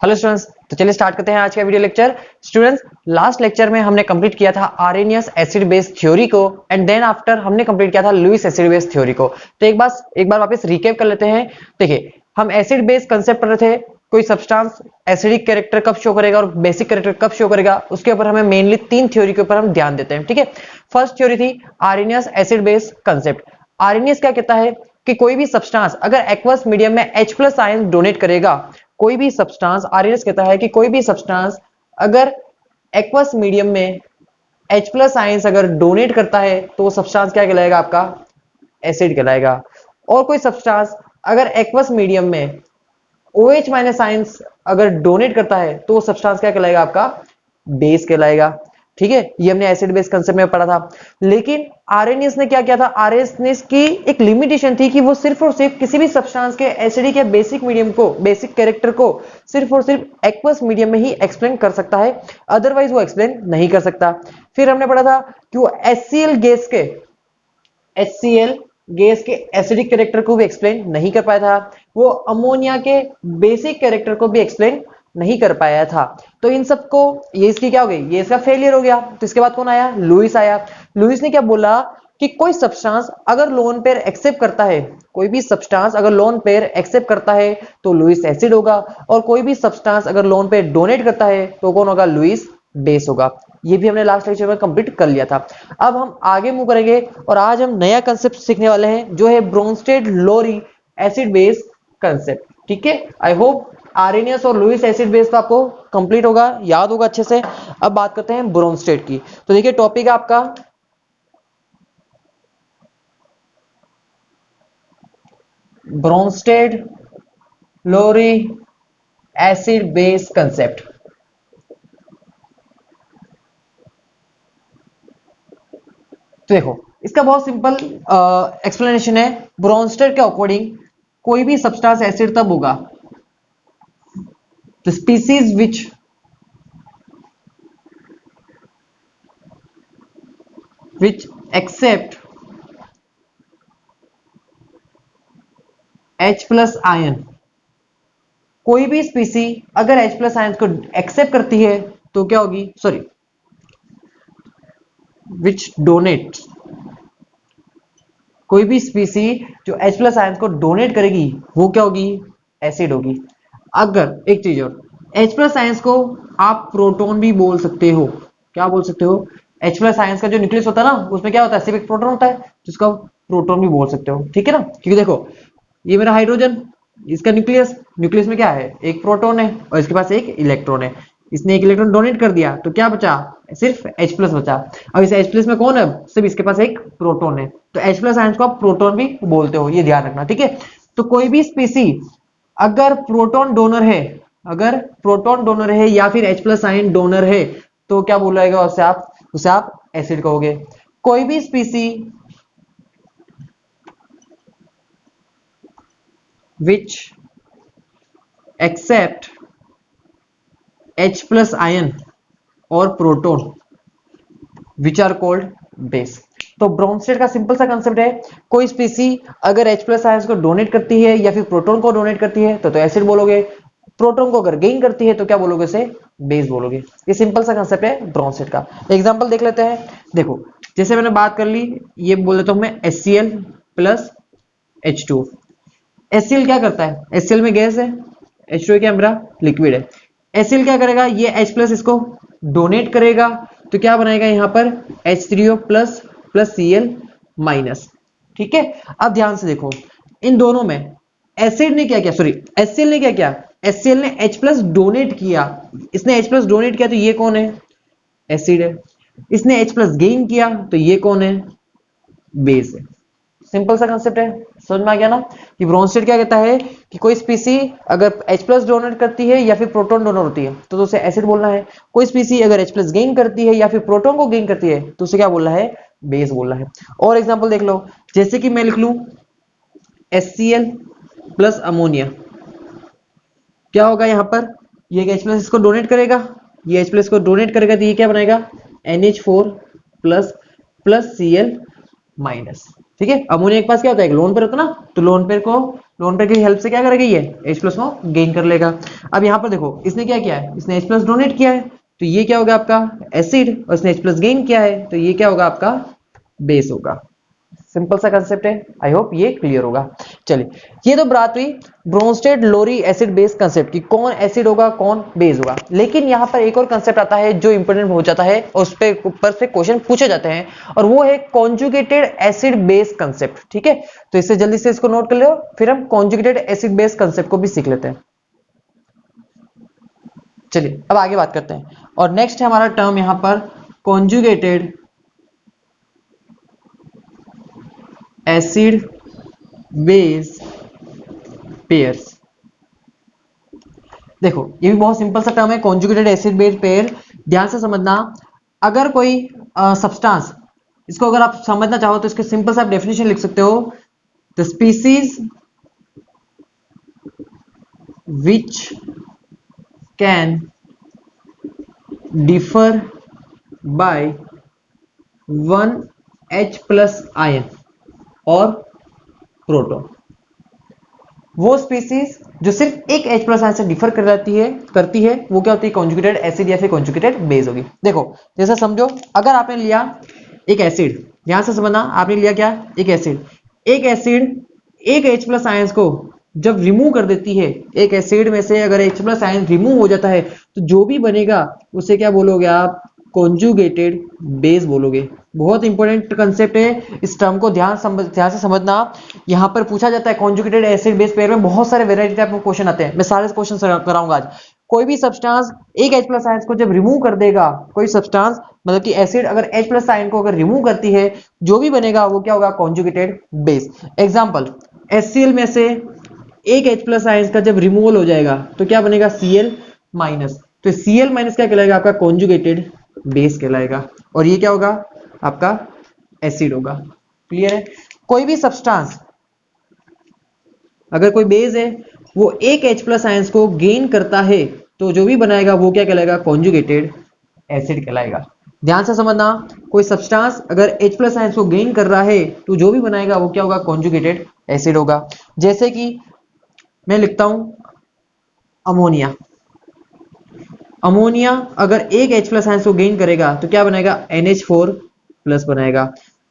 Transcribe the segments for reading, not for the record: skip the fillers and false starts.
Hello students, तो चलिए start करते हैं आज का video lecture. Students, last lecture में हमने कंप्लीट किया था आरेनियस एसिड बेस थ्योरी को एंड देन आफ्टर हमने कंप्लीट किया था लुईस एसिड बेस थ्योरी को। तो एक बार वापस रिकैप कर लेते हैं। देखिए, हम एसिड बेस कंसेप्ट पढ़ रहे थे। कोई सब्सटेंस एसिडिक कैरेक्टर कब शो करेगा और बेसिक कैरेक्टर कब शो करेगा, उसके ऊपर हमें मेनली 3 थ्योरी के ऊपर हम ध्यान देते हैं। ठीक है, फर्स्ट थ्योरी थी Arrhenius acid base concept. Arrhenius क्या कहता है कि कोई भी सब्सटेंस अगर एक्वस मीडियम में H+ आयन डोनेट करेगा, कोई भी सब्सटेंस, आरएनएस कहता है कि कोई भी सब्सटेंस अगर एक्वस मीडियम में H+ आयंस अगर डोनेट करता है तो वो सब्सटेंस क्या कहलाएगा, आपका एसिड कहलाएगा। और कोई सब्सटेंस अगर एक्वस मीडियम में OH- आयंस अगर डोनेट करता है तो वो सब्सटेंस क्या कहलाएगा, आपका बेस कहलाएगा। ठीक है, ये हमने एसिड बेस कंसेप्ट में पढ़ा था। लेकिन आरएनएस ने क्या किया था, आरएनएस की एक लिमिटेशन थी कि वो सिर्फ और सिर्फ किसी भी सब्सटेंस के एसिडिक या बेसिक मीडियम को, बेसिक कैरेक्टर को सिर्फ और सिर्फ एक्वस मीडियम में ही एक्सप्लेन कर सकता है, अदरवाइज वो एक्सप्लेन नहीं कर सकता। फिर हमने पढ़ा था कि वो HCl गैस के एसिडिक कैरेक्टर को भी एक्सप्लेन नहीं कर पाया था, वो अमोनिया के बेसिक कैरेक्टर को भी एक्सप्लेन नहीं कर पाया था। तो इन सबको, ये इसकी क्या हो गई, ये इसका फेलियर हो गया। तो इसके बाद कौन आया, लुईस आया। लुईस ने क्या बोला कि कोई सब्सटेंस अगर लोन पेयर एक्सेप्ट करता है, कोई भी सब्सटेंस अगर लोन पेयर एक्सेप्ट करता है तो लुईस एसिड होगा, और कोई भी सब्सटेंस अगर लोन पेयर डोनेट करता है तो कौन होगा, लुईस बेस होगा। ये भी हमने लास्ट लेक्चर में कंप्लीट कर लिया था। अब हम आगे मूव करेंगे और आज हम नया कंसेप्ट सीखने वाले हैं जो है Bronsted Lowry acid base concept. ठीक है, आई होप आरेनियस और लुईस एसिड बेस तो आपको कंप्लीट होगा, याद होगा अच्छे से। अब बात करते हैं ब्रोंस्टेड की। तो देखिए, टॉपिक है आपका Bronsted Lowry acid base concept. तो देखो, इसका बहुत सिंपल एक्सप्लेनेशन है। ब्रोंस्टेड के अकॉर्डिंग कोई भी सब्सटेंस एसिड तब होगा, the species which accept H+ ion, कोई भी स्पीसी अगर H+ आयन को एक्सेप्ट करती है तो क्या होगी, सॉरी, विच डोनेट, कोई भी स्पीसी जो H+ आयन को डोनेट करेगी वो क्या होगी, एसिड होगी। अगर एक चीज और, H+ आयंस को आप प्रोटॉन भी बोल सकते हो। क्या बोल सकते हो, H+ आयंस का जो न्यूक्लियस होता है ना, उसमें क्या होता है, सिर्फ एक प्रोटॉन होता है, जिसको प्रोटॉन भी बोल सकते हो। ठीक है ना, क्योंकि देखो ये मेरा हाइड्रोजन, इसका न्यूक्लियस, न्यूक्लियस में क्या है, एक प्रोटॉन है और इसके पास एक इलेक्ट्रॉन है। इसने एक इलेक्ट्रॉन डोनेट कर दिया तो क्या बचा, सिर्फ H+ बचा। अब इस H+ में कौन है, सिर्फ इसके पास एक प्रोटॉन है, तो H+ आयंस को आप प्रोटॉन भी बोलते हो, ये ध्यान रखना। ठीक है, तो कोई भी स्पीसी अगर प्रोटॉन डोनर है, अगर प्रोटॉन डोनर है या फिर H+ आयन डोनर है तो क्या बोलेगा उसे आप एसिड कहोगे। कोई भी species which accept H+ ion और proton which are called base। तो ब्रोंस्टेड का सिंपल सा कंसेप्ट है, कोई स्पीसी अगर H+ आयंस को डोनेट करती है या फिर प्रोटॉन को डोनेट करती है तो एसिड बोलोगे, प्रोटॉन को अगर गेन करती है तो क्या बोलोगे, उसे बेस बोलोगे। ये सिंपल सा कंसेप्ट है ब्रोंस्टेड का। एग्जांपल देख लेते हैं। देखो, जैसे मैंने बात कर ली, ये बोल देता हूं मैं HCl प्लस H2। HCl क्या करता है, HCl में गैस है, H2 क्या मेरा लिक्विड है। HCl क्या करेगा, ये H+ इसको डोनेट करेगा तो क्या बनाएगा यहाँ पर H3O plus plus Cl minus. ठीक है, अब ध्यान से देखो, इन दोनों में एसिड ने क्या किया, सॉरी HCl ने क्या किया, HCl ने H+ डोनेट किया, इसने H+ डोनेट किया तो ये कौन है, एसिड है। इसने H+ गेन किया तो ये कौन है, बेस है। सिंपल सा कंसेप्ट है, समझ में आ गया ना। कि ब्रोंस्टेड क्या कहता है कि कोई स्पीसी अगर H+ डोनेट करती है या फिर प्रोटॉन डोनर होती है तो उसे एसिड बोलना है। कोई स्पीसी अगर H+ गेन करती है या फिर प्रोटॉन को गेन करती है तो उसे क्या बोलना है, बेस बोलना है। और एग्जांपल देख लो, जैसे कि मैं लिख लूं HCl प्लस अमोनिया, क्या होगा यहाँ पर, ये H+ इसको डोनेट करेगा, ये H+ को डोनेट करेगा तो ये क्या बनाएगा NH4 plus plus Cl minus. ठीक है, अमोनिया के पास क्या होता है, लोन पेयर होता है ना, तो लोन पेयर की हेल्प से क्या करेगा, ये H प्लस को गेन कर लेगा। अब यहाँ पर देखो इसने क्या किया है, इसने H प्लस डोनेट किया है, तो ये क्या होगा आपका एसिड, और इसने H प्लस गेन किया है, तो ये क्या होगा आपका बेस होगा। सिंपल सा कंसेप्ट है, आई होप ये क्लियर होगा। चलिए, ये तो बात हुई Bronsted Lowry acid base concept की, कौन एसिड होगा कौन बेस होगा। लेकिन यहां पर एक और कंसेप्ट आता है जो इंपॉर्टेंट हो जाता है और उस पे ऊपर से क्वेश्चन पूछे जाते हैं, और वो है कॉन्जुगेटेड एसिड बेस कंसेप्ट। ठीक है, तो इससे जल्दी से इसको नोट कर लो, फिर हम कॉन्जुगेटेड एसिड बेस कंसेप्ट को भी सीख लेते हैं। चलिए अब आगे बात करते हैं, और नेक्स्ट है हमारा टर्म यहां पर कॉन्जुगेटेड एसिड बेस पेयर्स। देखो ये भी बहुत सिंपल सा टर्म है, कॉन्जुगेटेड एसिड बेस पेयर। ध्यान से समझना, अगर कोई सब्सटेंस, इसको अगर आप समझना चाहो तो इसके सिंपल सा आप डेफिनेशन लिख सकते हो, the species which can differ by 1 H plus ion और प्रोटॉन। वो स्पीसीज जो सिर्फ एक H प्लस आयन से डिफर करती है वो क्या होती है, कॉन्जुगेटेड एसिड या फिर कॉन्जुगेटेड बेस होगी। देखो जैसा समझो, अगर आपने लिया एक एसिड, ध्यान से समझना, आपने लिया क्या, एक एसिड एक H प्लस आयंस को जब रिमूव कर देती है, एक एसिड में से अगर H प्लस आयन रिमूव हो जाता है तो जो भी बनेगा उसे क्या बोलोगे आप, कॉन्जुगेटेड बेस बोलोगे। बहुत इंपॉर्टेंट कंसेप्ट है, इस टर्म को ध्यान से समझना। यहां पर पूछा जाता है कॉन्जुगेटेड एसिड बेस पेयर में बहुत सारे वेराइटी टाइप के क्वेश्चन आते हैं, मैं सारे क्वेश्चन कराऊंगा आज। कोई भी सब्सटेंस एक H प्लस आयन को जब रिमूव कर देगा, कोई सब्सटेंस मतलब कि एसिड अगर H प्लस आयन को अगर रिमूव करती है, जो भी बनेगा वो क्या होगा, कॉन्जुगेटेड बेस। एग्जांपल, HCl में से एक H प्लस आयन का जब रिमूवल हो जाएगा तो क्या बनेगा, Cl माइनस, तो Cl माइनस क्या कहलाएगा, आपका कॉन्जुगेटेड बेस कहलाएगा, और ये क्या होगा आपका एसिड होगा। क्लियर है, कोई भी सब्सटेंस अगर कोई बेस है वो एक H प्लस आयंस को गेन करता है तो जो भी बनाएगा वो क्या कहलाएगा, कॉन्जुगेटेड एसिड कहलाएगा। ध्यान से समझना, कोई सब्सटेंस अगर H प्लस आयंस को गेन कर रहा है तो जो भी बनाएगा वो क्या होगा, कॉन्जुगेटेड एसिड होगा। जैसे कि मैं लिखता हूं अमोनिया, अमोनिया अगर एक H प्लस आयंस को गेन करेगा तो क्या बनेगा, NH4 प्लस बनाएगा।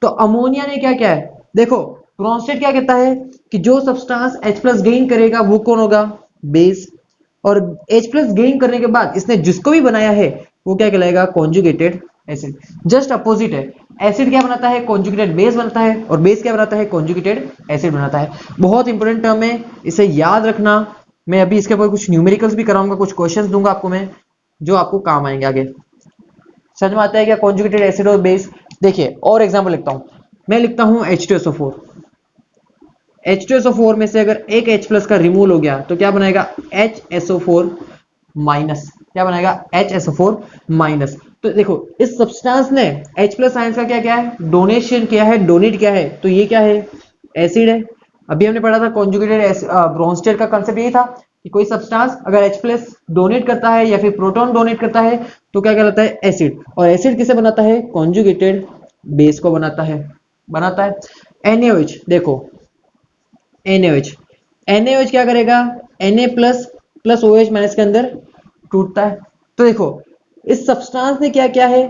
तो अमोनिया ने क्या क्या है, देखो ब्रोंस्टेड क्या कहता है कि जो सब्सटेंस H प्लस गेन करेगा वो कौन होगा, बेस, और H प्लस गेन करने के बाद इसने जिसको भी बनाया है वो क्या कहलाएगा, कॉन्जुगेटेड एसिड। जस्ट अपोजिट है, एसिड क्या बनाता है, कॉन्जुगेटेड बेस बनाता है, और बेस क्या बनाता है, कॉन्जुगेटेड एसिड बनाता है। बहुत इंपॉर्टेंट टर्म है, इसे याद रखना। मैं अभी इसके ऊपर कुछ न्यूमेरिकल्स भी कराऊंगा, कुछ क्वेश्चंस दूंगा आपको मैं जो आपको काम आएंगे आगे। समझ में आता है क्या, कॉन्जुगेटेड एसिड और बेस। देखिए और एग्जांपल लिखता हूं, मैं लिखता हूं H2SO4, H2SO4 में से अगर एक H प्लस का रिमूवल हो गया तो क्या बनाएगा, HSO4 माइनस, क्या बनाएगा, HSO4 माइनस। तो देखो इस सब्सटेंस ने H प्लस आयंस का क्या क्या है, डोनेशन किया है, डोनेट किया है, तो ये क्या है, एसिड है। अभी हमने पढ़ा था कॉन्जुगेटेड ब्रोंस्टेड का कंसेप्ट यही था कि कोई सब्सटेंस अगर H प्लस डोनेट करता है या फिर प्रोटॉन डोनेट करता है तो क्या कहलाता है, एसिड। और एसिड किसे बनाता है, कॉन्जुगेटेड बेस को बनाता है। NaOH, देखो NaOH क्या करेगा, Na plus plus OH minus के अंदर टूटता है। तो देखो इस सब्सटेंस ने क्या किया है,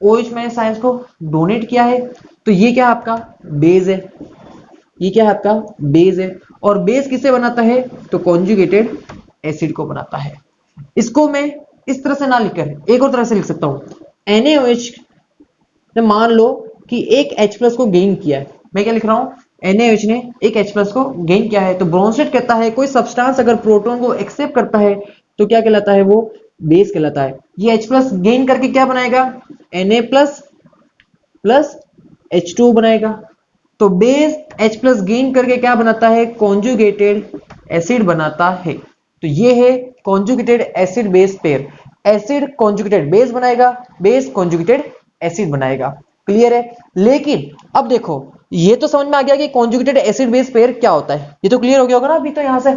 OH माइनस आयंस को डोनेट किया है, तो ये क्या आपका बेस है, ये क्या है आपका बेस है। और बेस किसे बनाता है, तो कॉन्जुगेटेड एसिड को बनाता है। इसको मैं इस तरह से ना लिखकर एक और तरह से लिख सकता हूं, NaOH ने मान लो कि एक H प्लस को गेन किया है, मैं क्या लिख रहा हूं, NaOH ने एक H प्लस को गेन किया है, तो ब्रोंस्टेड कहता है कोई सब्सटेंस अगर प्रोटॉन को एक्सेप्ट करता है तो क्या कहलाता है, वो बेस कहलाता है। ये H प्लस गेन करके क्या बनाएगा, Na प्लस प्लस H2 बनाएगा। तो बेस H प्लस गेन करके क्या बनाता है, कॉन्जुगेटेड एसिड बनाता है। तो ये है conjugated acid base pair, acid conjugated base बनाएगा, बेस कॉन्जुगेटेड एसिड बनाएगा। क्लियर है, लेकिन अब देखो ये तो समझ में आ गया कि कॉन्जुगेटेड एसिड बेस पेयर क्या होता है, ये तो क्लियर हो गया होगा ना अभी तो यहां से।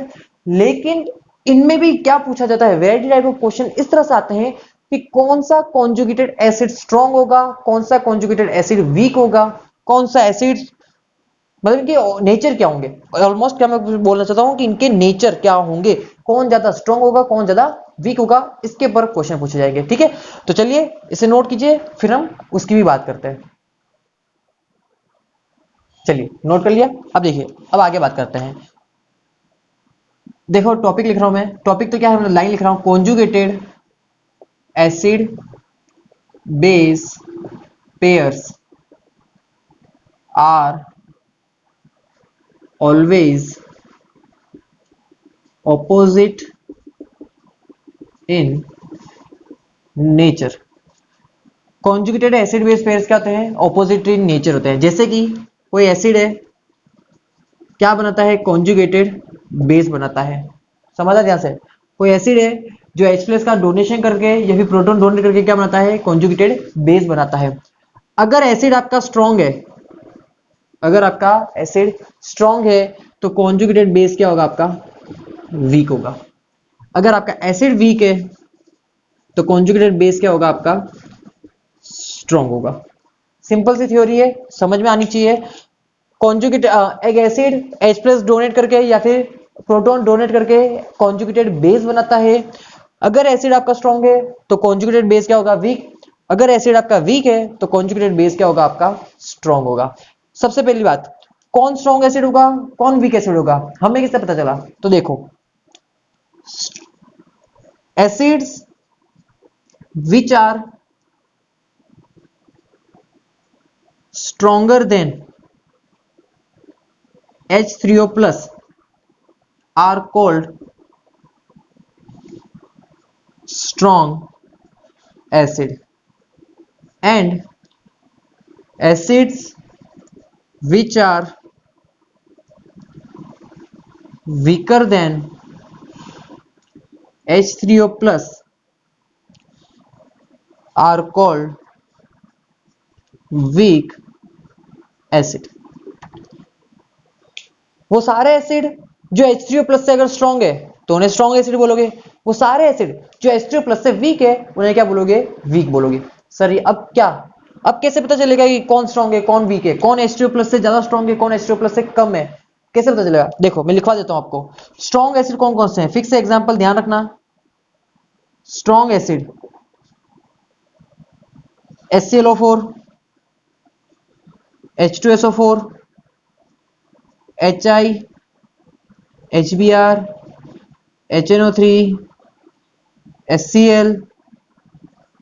लेकिन इनमें भी क्या पूछा जाता है, वेराइटी टाइप ऑफ क्वेश्चन इस तरह से आते हैं कि कौन सा कॉन्जुगेटेड एसिड स्ट्रॉन्ग होगा, कौन सा कॉन्जुगेटेड एसिड वीक होगा, कौन सा एसिड मतलब इनके नेचर क्या होंगे, ऑलमोस्ट क्या मैं बोलना चाहता हूँ कि इनके नेचर क्या होंगे, कौन ज्यादा स्ट्रांग होगा कौन ज्यादा वीक होगा, इसके ऊपर क्वेश्चन पूछे जाएंगे। ठीक है, तो चलिए इसे नोट कीजिए, फिर हम उसकी भी बात करते हैं। चलिए नोट कर लिया, अब देखिए अब आगे बात करते हैं। देखो टॉपिक लिख रहा हूं मैं, टॉपिक तो क्या है, लाइन लिख रहा हूं, conjugated acid base pairs are always opposite in nature. Conjugated acid base pairs क्या होते हैं, ऑपोजिट इन नेचर होते हैं। जैसे कि कोई एसिड है, क्या बनाता है, कॉन्जुगेटेड बेस बनाता है। समझा ध्यान से, कोई एसिड है जो H प्लस का डोनेशन करके या फिर प्रोटॉन डोनेट करके क्या बनाता है, कॉन्जुगेटेड बेस बनाता है। अगर एसिड आपका स्ट्रॉन्ग है, अगर आपका एसिड स्ट्रॉन्ग है तो कॉन्जुगेटेड बेस क्या होगा आपका, वीक होगा। अगर आपका एसिड वीक है तो कॉन्जुगेटेड बेस क्या होगा आपका, स्ट्रॉन्ग होगा। सिंपल सी थ्योरी है, समझ में आनी चाहिए। कॉन्जुगेट एक एसिड H प्लस डोनेट करके या फिर प्रोटॉन डोनेट करके कॉन्जुगेटेड बेस बनाता है। अगर एसिड आपका स्ट्रॉन्ग है तो कॉन्जुगेटेड बेस क्या होगा, वीक। अगर एसिड आपका वीक है तो कॉन्जुगेटेड बेस क्या होगा आपका, स्ट्रॉन्ग होगा। सबसे पहली बात, कौन स्ट्रॉन्ग एसिड होगा कौन वीक एसिड होगा, हमें किससे पता चला, तो देखो acids which are stronger than H3O plus are called strong acid, and acids which are weaker than H3O plus are called weak acid। वो सारे एसिड जो H3O प्लस से अगर स्ट्रॉन्ग है तो उन्हें स्ट्रॉन्ग एसिड बोलोगे, वो सारे एसिड जो H3O प्लस से वीक है उन्हें क्या बोलोगे, वीक बोलोगे। सर ये अब क्या, अब कैसे पता चलेगा कि कौन स्ट्रॉन्ग है कौन वीक है, कौन H3O प्लस से ज्यादा स्ट्रॉन्ग है कौन H3O प्लस से कम है, कैसे पता चलेगा। देखो मैं लिखवा देता हूं आपको, स्ट्रॉन्ग एसिड कौन कौन से हैं, फिक्स एग्जांपल ध्यान रखना। Strong acid HClO4, H2SO4, HI, HBr, HNO3, HCl,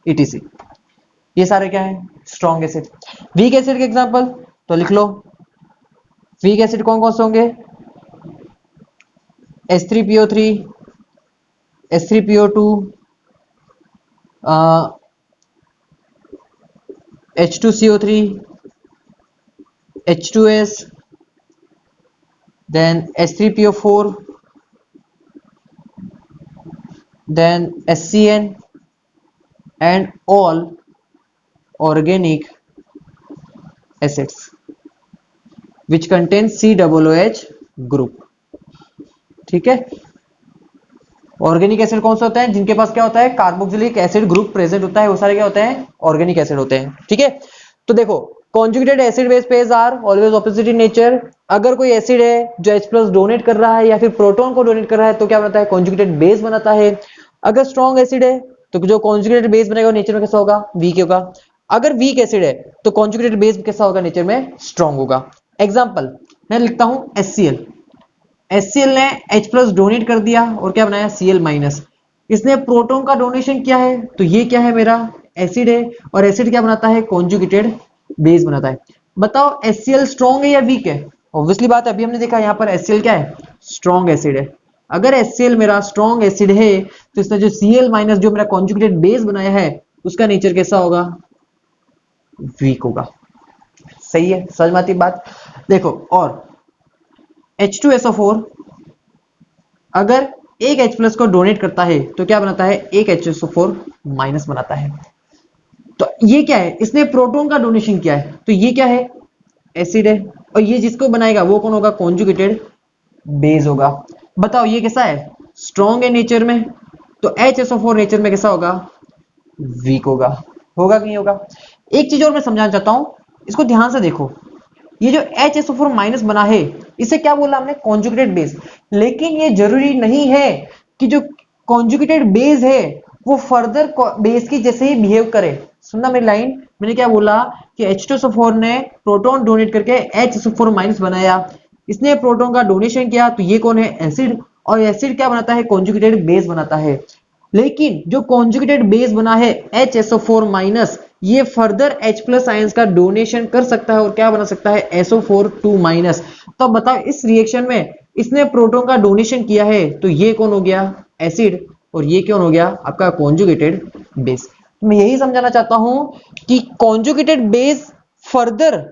ETC, ये सारे क्या है, स्ट्रॉन्ग एसिड। वीक एसिड के एग्जांपल तो लिख लो, वीक एसिड कौन कौन से होंगे, H3PO3, H3PO2, H2CO3, H2S, then H3PO4, then HCN, and all organic acids which contain COOH group। ठीक है, ऑर्गेनिक एसिड कौन सा होता है, जिनके पास क्या होता है, कार्बोक्सिलिक एसिड ग्रुप प्रेजेंट होता है, वो सारे क्या होते हैं, ऑर्गेनिक एसिड होते हैं। ठीक है, तो देखो conjugated acid base pairs are always opposite in nature. अगर कोई एसिड है जो H प्लस डोनेट कर रहा है या फिर प्रोटॉन को डोनेट कर रहा है तो क्या बनाता है, कॉन्जुगेटेड बेस बनाता है। अगर स्ट्रॉन्ग एसिड है तो जो कॉन्जुगेटेड बेस बनेगा नेचर में कैसा होगा, वीक होगा। अगर वीक एसिड है तो कॉन्जुगेटेड बेस कैसा होगा, नेचर में स्ट्रॉन्ग होगा। एग्जाम्पल मैं लिखता हूं HCl, HCl ने H प्लस डोनेट कर दिया और क्या बनाया, Cl माइनस। इसने प्रोटॉन का डोनेशन किया है तो ये क्या है, मेरा एसिड है, और एसिड क्या बनाता है, कॉन्जुगेटेड बेस बनाता है। बताओ HCl स्ट्रॉन्ग है या वीक है, ऑब्वियसली बात है, अभी हमने देखा यहाँ पर HCl क्या है, स्ट्रॉन्ग एसिड है। अगर HCl मेरा स्ट्रॉन्ग एसिड है तो इसने जो Cl माइनस जो मेरा कॉन्जुगेटेड बेस बनाया है उसका नेचर कैसा होगा, वीक होगा। सही है, समझ में आती बात। देखो और H2SO4 अगर एक H प्लस को डोनेट करता है तो क्या बनाता है, एक HSO4 माइनस बनाता है। तो ये क्या है, इसने प्रोटॉन का डोनेशन किया है तो ये क्या है, एसिड है, और ये जिसको बनाएगा वो कौन होगा, कॉन्जुगेटेड बेस होगा। बताओ ये कैसा है, स्ट्रॉन्ग है नेचर में, तो HSO4 नेचर में कैसा होगा, वीक होगा। होगा कि नहीं होगा। एक चीज और मैं समझाना चाहता हूं, इसको ध्यान से देखो, ये जो HSO4 माइनस बना है इसे क्या बोला हमने, कॉन्जुगेटेड बेस। लेकिन ये जरूरी नहीं है कि जो कॉन्जुगेटेड बेस है वो फर्दर बेस की जैसे ही बिहेव करे। सुनना मेरी लाइन, मैंने क्या बोला कि H2SO4 ने प्रोटॉन डोनेट करके HSO4 माइनस बनाया, इसने प्रोटॉन का डोनेशन किया, तो ये कौन है, एसिड। और एसिड क्या बनाता है, कॉन्जुगेटेड बेस बनाता है। लेकिन जो कॉन्जुगेटेड बेस बना है HSO4 माइनस, ये फर्दर H प्लस आयंस का डोनेशन कर सकता है और क्या बना सकता है, SO4 2 माइनस। तो बताओ इस रिएक्शन में इसने प्रोटॉन का डोनेशन किया है, तो ये कौन हो गया, एसिड, और ये कौन हो गया आपका कॉन्जुगेटेड बेस। मैं यही समझाना चाहता हूं कि कॉन्जुगेटेड बेस फर्दर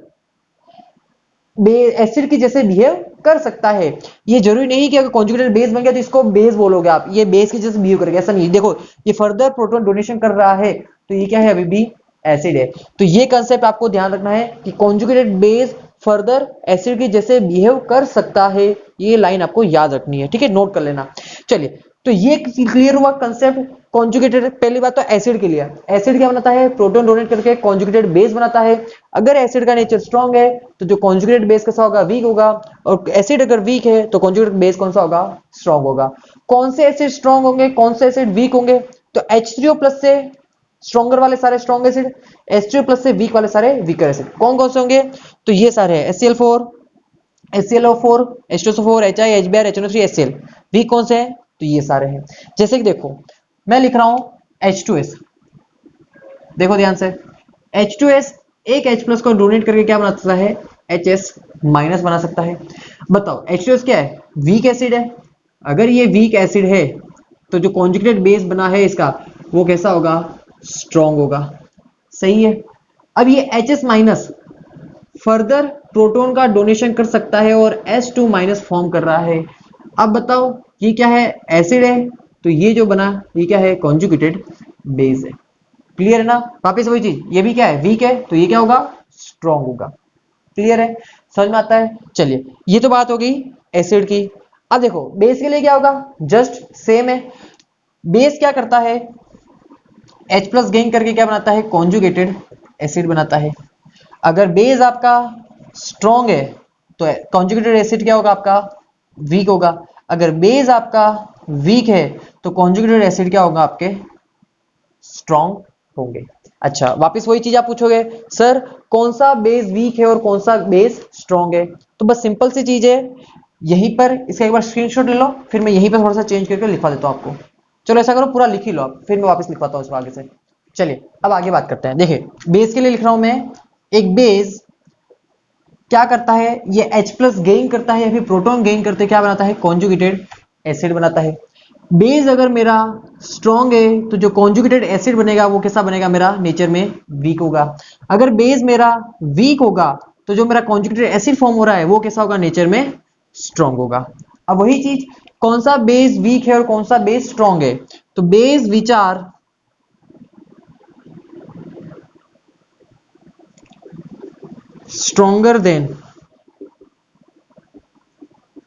एसिड की जैसे बिहेव कर सकता है। ये जरूरी नहीं कि अगर कॉन्जुगेटेड बेस बन गया तो इसको बेस बोलोगे आप, ये बेस की जैसे बिहेव करेगा, ऐसा नहीं। देखो ये फर्दर प्रोटॉन डोनेशन कर रहा है, तो ये क्या है, अभी भी एसिड है। तो ये कंसेप्ट आपको ध्यान रखना है कि कॉन्जुगेटेड बेस फर्दर एसिड की जैसे बिहेव कर सकता है, ये लाइन आपको याद रखनी है, ठीक है, नोट कर लेना। चलिए, तो ये क्लियर हुआ कंसेप्ट कॉन्जुगेटेड। पहली बात तो एसिड के लिए, एसिड क्या बनाता है, प्रोटॉन डोनेट करके कॉन्जुगेटेड बेस बनाता है। अगर एसिड का नेचर स्ट्रांग है तो जो कॉन्जुगेटेड बेस कैसा होगा, वीक होगा। और एसिड अगर वीक है तो कॉन्जुगेटेड बेस कौन सा होगा, स्ट्रांग होगा। कौन से एसिड स्ट्रांग होंगे, कौन से एसिड वीक होंगे, तो H3O प्लस से स्ट्रॉन्गर वाले सारे स्ट्रॉन्ग एसिड, H3O प्लस से वीक वाले सारे वीकर एसिड। कौन कौन से होंगे, तो ये सारे है HCl4, HClO4, H2SO4, HI, HBr, HNO3, HCl। Week कौन से हैं, तो ये सारे हैं। जैसे कि देखो मैं लिख रहा हूं H2S, देखो ध्यान से, H2S एक H प्लस को डोनेट करके क्या बना सकता है, HS माइनस बना सकता है। बताओ H2S क्या है, वीक एसिड है। अगर ये वीक एसिड है तो जो कॉन्जुगेटेड बेस बना है इसका वो कैसा होगा, स्ट्रॉन्ग होगा, सही है। अब ये HS माइनस फर्दर प्रोटॉन का डोनेशन कर सकता है और H2 माइनस फॉर्म कर रहा है। अब बताओ ये क्या है, एसिड है, तो ये जो बना ये क्या है, कॉन्जुगेटेड बेस है। क्लियर है ना, वापिस वही चीज, ये भी क्या है, वीक है, तो ये क्या होगा, स्ट्रॉन्ग होगा। क्लियर है, समझ में आता है। चलिए ये तो बात हो गई एसिड की। अब देखो बेस के लिए क्या होगा, जस्ट सेम है। बेस क्या करता है, H प्लस गेन करके क्या बनाता है, कॉन्जुगेटेड एसिड बनाता है। अगर बेस आपका स्ट्रॉन्ग है तो कॉन्जुगेटेड एसिड क्या होगा आपका, वीक होगा। अगर बेस आपका वीक है तो कॉन्जुगेटेड एसिड क्या होगा, आपके स्ट्रॉन्ग होंगे। अच्छा वापस वही चीज आप पूछोगे, सर कौन सा बेस वीक है और कौन सा बेस स्ट्रॉन्ग है। तो बस सिंपल सी चीज है, यहीं पर इसका एक बार स्क्रीनशॉट ले लो, फिर मैं यहीं पर थोड़ा सा चेंज करके लिखवा देता हूं आपको। चलो ऐसा करो पूरा लिख ही लो आप, फिर मैं वापस लिखवाता हूं इसको आगे से। चलिए अब आगे बात करते हैं। देखिए बेस के लिए लिख रहा हूं मैं, एक बेस क्या करता है, ये H प्लस गेन करता है या फिर प्रोटॉन गेन करते क्या बनाता है, कॉन्जुगेटेड एसिड बनाता है। बेस अगर मेरा स्ट्रॉन्ग है तो जो कॉन्जुगेटेड एसिड बनेगा वो कैसा बनेगा, मेरा नेचर में वीक होगा। अगर बेस मेरा वीक होगा तो जो मेरा कॉन्जुगेटेड एसिड फॉर्म हो रहा है वो कैसा होगा, नेचर में स्ट्रॉन्ग होगा। अब वही चीज, कौन सा बेस वीक है और कौन सा बेस स्ट्रॉन्ग है, तो base which are stronger than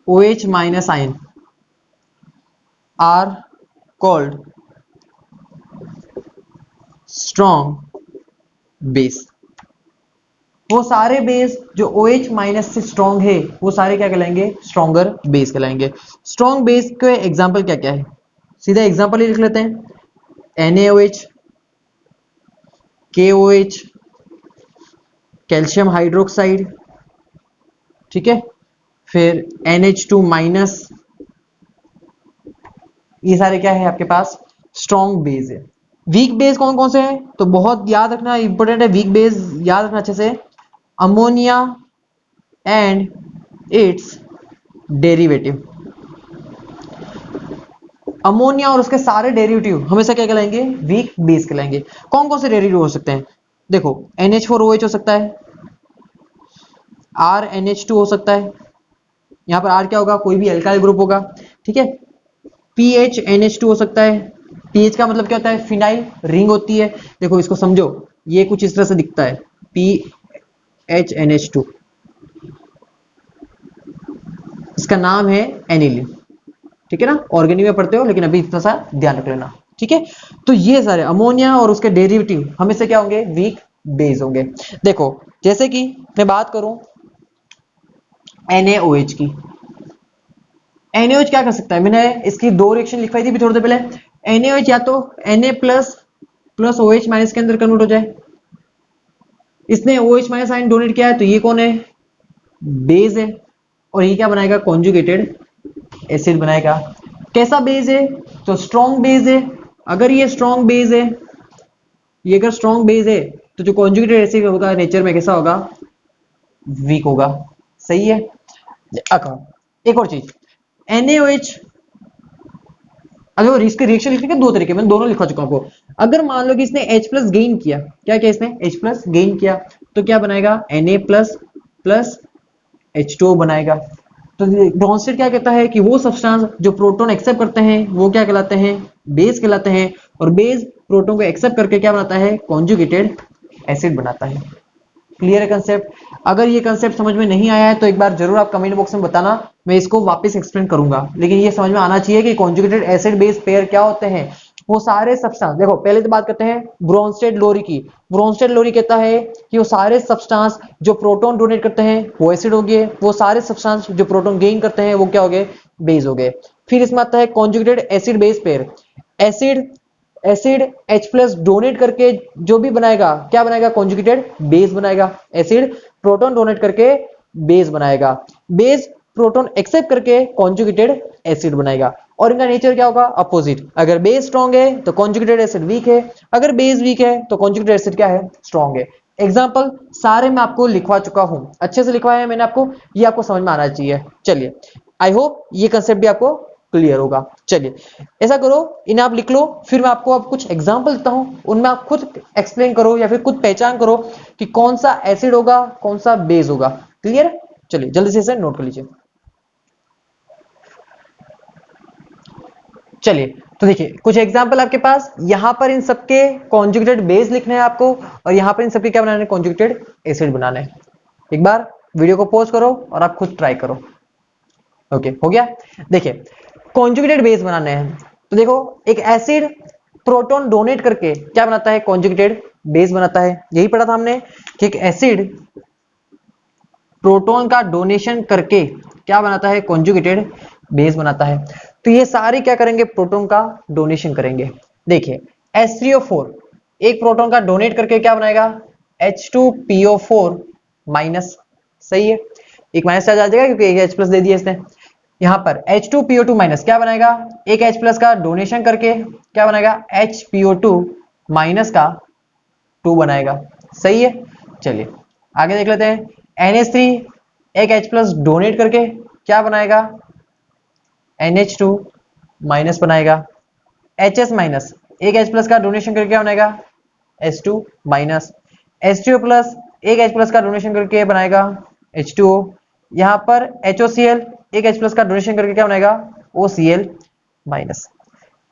OH minus ion are called strong base। वो सारे बेस जो OH माइनस से स्ट्रॉन्ग है वो सारे क्या कहलाएंगे, स्ट्रॉन्गर बेस कहलाएंगे। स्ट्रॉन्ग बेस के एग्जांपल क्या क्या है, सीधा एग्जांपल ही लिख लेते हैं, NaOH, KOH, कैल्शियम हाइड्रोक्साइड, ठीक है, फिर NH2 माइनस, ये सारे क्या है आपके पास, स्ट्रॉन्ग बेस है। वीक बेस कौन कौन से हैं, तो बहुत याद रखना इंपॉर्टेंट है, वीक बेस याद रखना अच्छे से, ammonia and it's derivative. Ammonia और उसके सारे डेरिवेटिव हमेशा क्या कहलाएंगे, वीक बेस कहलाएंगे। कौन कौन से डेरिवेटिव हो सकते हैं, देखो NH4OH हो सकता है, RNH2 हो सकता है, यहां पर R क्या होगा, कोई भी एल्काइल ग्रुप होगा, ठीक है। PHNH2 हो सकता है, PH का मतलब क्या होता है, फिनाइल रिंग होती है। देखो इसको समझो, ये कुछ इस तरह से दिखता है, PHNH2, इसका नाम है एनिलीन, ठीक है ना, ऑर्गेनिक में पढ़ते हो लेकिन अभी इतना सा ध्यान रख लेना, ठीक है। तो ये सारे अमोनिया और उसके डेरिवेटिव हमेशा क्या होंगे, वीक बेस होंगे। देखो जैसे कि मैं बात करूं NaOH की। NaOH क्या कर सकता है, मैंने इसकी दो रिएक्शन लिखवाई थी भी थोड़ी देर पहले। NaOH या तो Na plus plus OH minus के अंदर कन्वर्ट हो जाए, इसने OH माइनस आयन डोनेट किया है, तो ये कौन है, बेस है, और ये क्या बनाएगा, कॉन्जुगेटेड एसिड बनाएगा। कैसा बेस है, तो स्ट्रॉन्ग बेस है। अगर ये स्ट्रॉन्ग बेस है, ये अगर स्ट्रॉन्ग बेस है, तो जो कॉन्जुगेटेड एसिड होगा नेचर में कैसा होगा, वीक होगा। सही है। अच्छा, एक और चीज, NaOH, अगर इसके रिएक्शन लिखने के दो तरीके, मैंने दोनों लिखा चुका हूं आपको। अगर मान लो कि इसने H प्लस गेन किया, क्या क्या इसने H प्लस गेन किया, तो क्या बनाएगा, Na प्लस प्लस H2O बनाएगा। तो ब्रॉन्स्टेड क्या कहता है कि वो सब्सटेंस जो प्रोटॉन एक्सेप्ट करते हैं वो क्या कहलाते हैं, बेस कहलाते हैं, और बेस प्रोटॉन को एक्सेप्ट करके क्या बनाता है, कॉन्जुगेटेड एसिड बनाता है। क्लियर है कंसेप्ट। अगर ये कंसेप्ट समझ में नहीं आया है तो एक बार जरूर आप कमेंट बॉक्स में बताना, मैं इसको वापस एक्सप्लेन करूंगा, लेकिन ये समझ में आना चाहिए कि कॉन्जुगेटेड एसिड बेस पेयर क्या होते हैं। वो सारे सब्सटेंस, देखो पहले तो बात करते हैं ब्रोंस्टेड लोरी की। ब्रोंस्टेड लोरी कहता है कि वो सारे सब्सटेंस जो प्रोटॉन डोनेट करते हैं वो एसिड हो गए, वो सारे सब्सटेंस जो प्रोटॉन गेन करते हैं वो क्या हो गए, बेस हो गए। फिर इसमें आता है conjugated acid base pair. Acid acid H plus donate करके जो भी बनाएगा क्या बनाएगा, कॉन्जुगेटेड बेस बनाएगा। एसिड प्रोटॉन डोनेट करके बेस बनाएगा, बेस प्रोटॉन एक्सेप्ट करके कॉन्जुगेटेड एसिड बनाएगा। और इनका नेचर क्या होगा, अपोजिट। अगर बेस स्ट्रॉन्ग है तो कॉन्जुगेटेड एसिड वीक है, अगर बेस वीक है तो कॉन्जुगेटेड एसिड क्या है, स्ट्रॉन्ग है। एग्जाम्पल सारे मैं आपको लिखवा चुका हूं, अच्छे से लिखवाया है मैंने आपको, ये आपको समझ में आना चाहिए। चलिए, आई होप ये कंसेप्ट भी आपको क्लियर होगा। चलिए ऐसा करो, इन्हें आप लिख लो, फिर मैं आपको अब कुछ एग्जांपल देता हूं, उनमें आप खुद एक्सप्लेन करो या फिर खुद पहचान करो कि कौन सा एसिड होगा कौन सा बेस होगा। क्लियर है, चलिए जल्दी से इसे नोट कर लीजिए। चलिए तो देखिए कुछ एग्जांपल आपके पास, यहां पर इन सबके कॉन्जुगेटेड बेस लिखने हैं आपको, और यहां पर इन सबके क्या बनाने हैं, कॉन्जुगेटेड एसिड बनाने हैं। एक बार वीडियो को पॉज करो और आप खुद ट्राई करो। ओके हो गया। देखिए कॉन्जुगेटेड बेस बनाने हैं, तो देखो एक एसिड प्रोटॉन डोनेट करके क्या बनाता है, कॉन्जुगेटेड बेस बनाता है। यही पढ़ा था हमने कि एक एसिड प्रोटॉन का डोनेशन करके क्या बनाता है, कॉन्जुगेटेड बेस बनाता है। तो ये सारे क्या करेंगे, प्रोटॉन का डोनेशन करेंगे। देखिए H3O4 एक प्रोटॉन का डोनेट करके क्या बनाएगा, H2PO4 माइनस। सही है, एक माइनस चार्ज आ जाएगा क्योंकि एक H प्लस दे दिया इसने। यहां पर H2PO2 माइनस क्या बनाएगा, एक H प्लस का डोनेशन करके क्या बनाएगा, HPO2 माइनस का 2 बनाएगा। सही है, चलिए आगे देख लेते हैं। NH3 एक H प्लस डोनेट करके क्या बनाएगा, NH2 माइनस बनाएगा। HS माइनस एक H प्लस का डोनेशन करके क्या बनाएगा, H2 माइनस। H2O प्लस एक H प्लस का डोनेशन करके बनाएगा H2O। यहां पर HOCl एक H प्लस का डोनेशन करके क्या बनाएगा, OCl माइनस।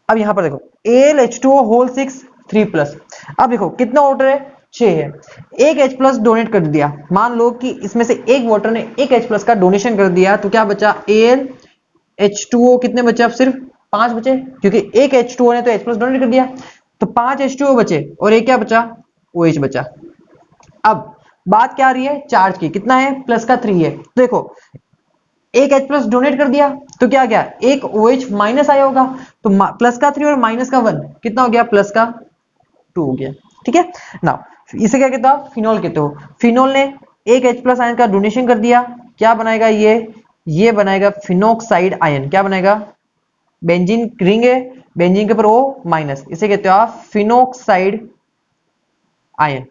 अब यहां पर देखो AlH2O होल 6 3 प्लस। अब देखो कितना वाटर है, 6 है। एक H प्लस डोनेट कर दिया, मान लो कि इसमें से एक वाटर ने एक H प्लस का डोनेशन कर दिया, तो क्या बचा, AlH2O कितने बचे, अब सिर्फ 5 बचे, क्योंकि एक H2O ने तो H प्लस डोनेट कर दिया, तो 5 H2O बचे और एक क्या बचा, OH बचा। अब बात क्या आ रही है, चार्ज की, कितना है, प्लस का 3 है। देखो एक H प्लस डोनेट कर दिया तो क्या गया, एक OH माइनस आया होगा, तो प्लस का 3 और माइनस का 1 कितना हो गया, प्लस का 2 हो गया। ठीक है ना, इसे क्या कहते हो, फिनोल कहते हो। फिनोल ने एक H प्लस आयन का डोनेशन कर दिया, क्या बनाएगा, ये बनाएगा फिनोक्साइड आयन। क्या बनाएगा, बेंजीन रिंग है, बेंजीन के ऊपर O माइनस, इसे कहते हो आप फिनोक्साइड आयन।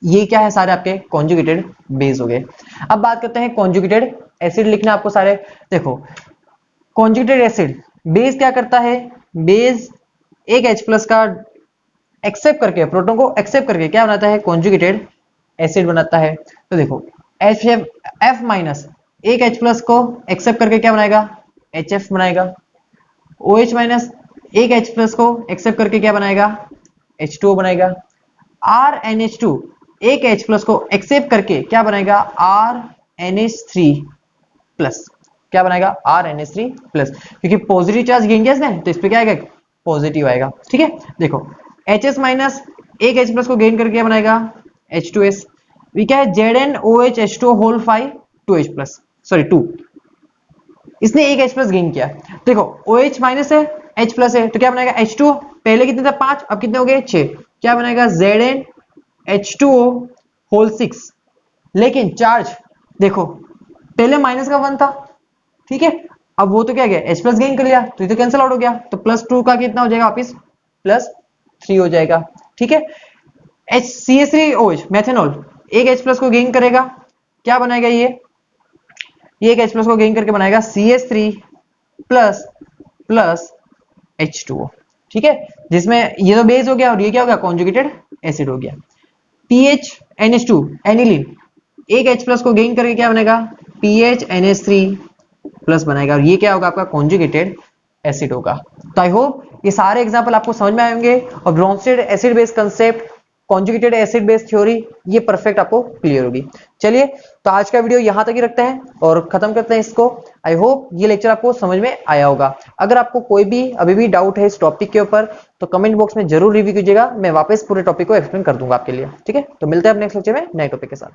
ये क्या है, सारे आपके कॉन्जुगेटेड बेस हो गए। अब बात करते हैं कॉन्जुगेटेड एसिड लिखना आपको सारे। देखो कॉन्जुगेटेड एसिड बेस क्या करता है, बेस एक H प्लस का एक्सेप्ट करके, प्रोटॉन को एक्सेप्ट करके क्या बनाता है, कॉन्जुगेटेड एसिड बनाता है। तो देखो F माइनस एक H प्लस को एक्सेप्ट करके क्या बनाएगा, HF बनाएगा। OH माइनस एक H प्लस को एक्सेप्ट करके क्या बनाएगा, H2O बनाएगा। RNH2 एक H प्लस को एक्सेप्ट करके क्या बनाएगा, RNH3 प्लस। क्या बनाएगा, RNH3 प्लस, क्योंकि पॉजिटिव चार्ज गेन किया इसने, तो इस पे क्या आएगा, पॉजिटिव आएगा। ठीक है, देखो HS माइनस एक H प्लस को गेन करके क्या बनाएगा, H2S। क्या है, ZnOH H2O whole 5 2H plus, sorry 2, इसने एक H प्लस गेन किया। देखो OH माइनस है, H प्लस है, तो क्या बनाएगा H2O, पहले कितने थे 5, अब कितने हो गए 6, क्या बनेगा ZnH2O होल 6। लेकिन चार्ज देखो पहले माइनस का 1 था, ठीक है, अब वो तो क्या गया H प्लस गेन कर लिया, तो ये तो कैंसिल आउट हो गया, तो +2 का कितना हो जाएगा वापिस +3 हो जाएगा, ठीक है। CH3OH मेथेनॉल एक H प्लस को गेन करेगा, क्या बनाएगा ये एक H प्लस को गेन करके बनाएगा CH3 प्लस प्लस H2O, ठीक है, जिसमें ये तो बेस हो गया और ये क्या हो गया कॉन्जुगेटेड एसिड हो गया। PHNH2 एनिलीन एक H प्लस को गेन करके क्या बनेगा PHNH3 प्लस बनाएगा, और ये क्या होगा आपका कॉन्जुगेटेड एसिड होगा। तो आई होप ये सारे एग्जांपल आपको समझ में आए होंगे, और Bronsted acid base concept, conjugated acid base theory, ये परफेक्ट आपको क्लियर होगी। चलिए तो आज का वीडियो यहां तक ही रखते हैं और खत्म करते हैं इसको। आई होप ये लेक्चर आपको समझ में आया होगा। अगर आपको कोई भी अभी भी डाउट है इस टॉपिक के ऊपर तो कमेंट बॉक्स में जरूर रिव्यू कीजिएगा, मैं वापस पूरे टॉपिक को एक्सप्लेन कर दूंगा आपके लिए, ठीक है। तो मिलते हैं अपने नेक्स्ट लेक्चर में नए टॉपिक के साथ।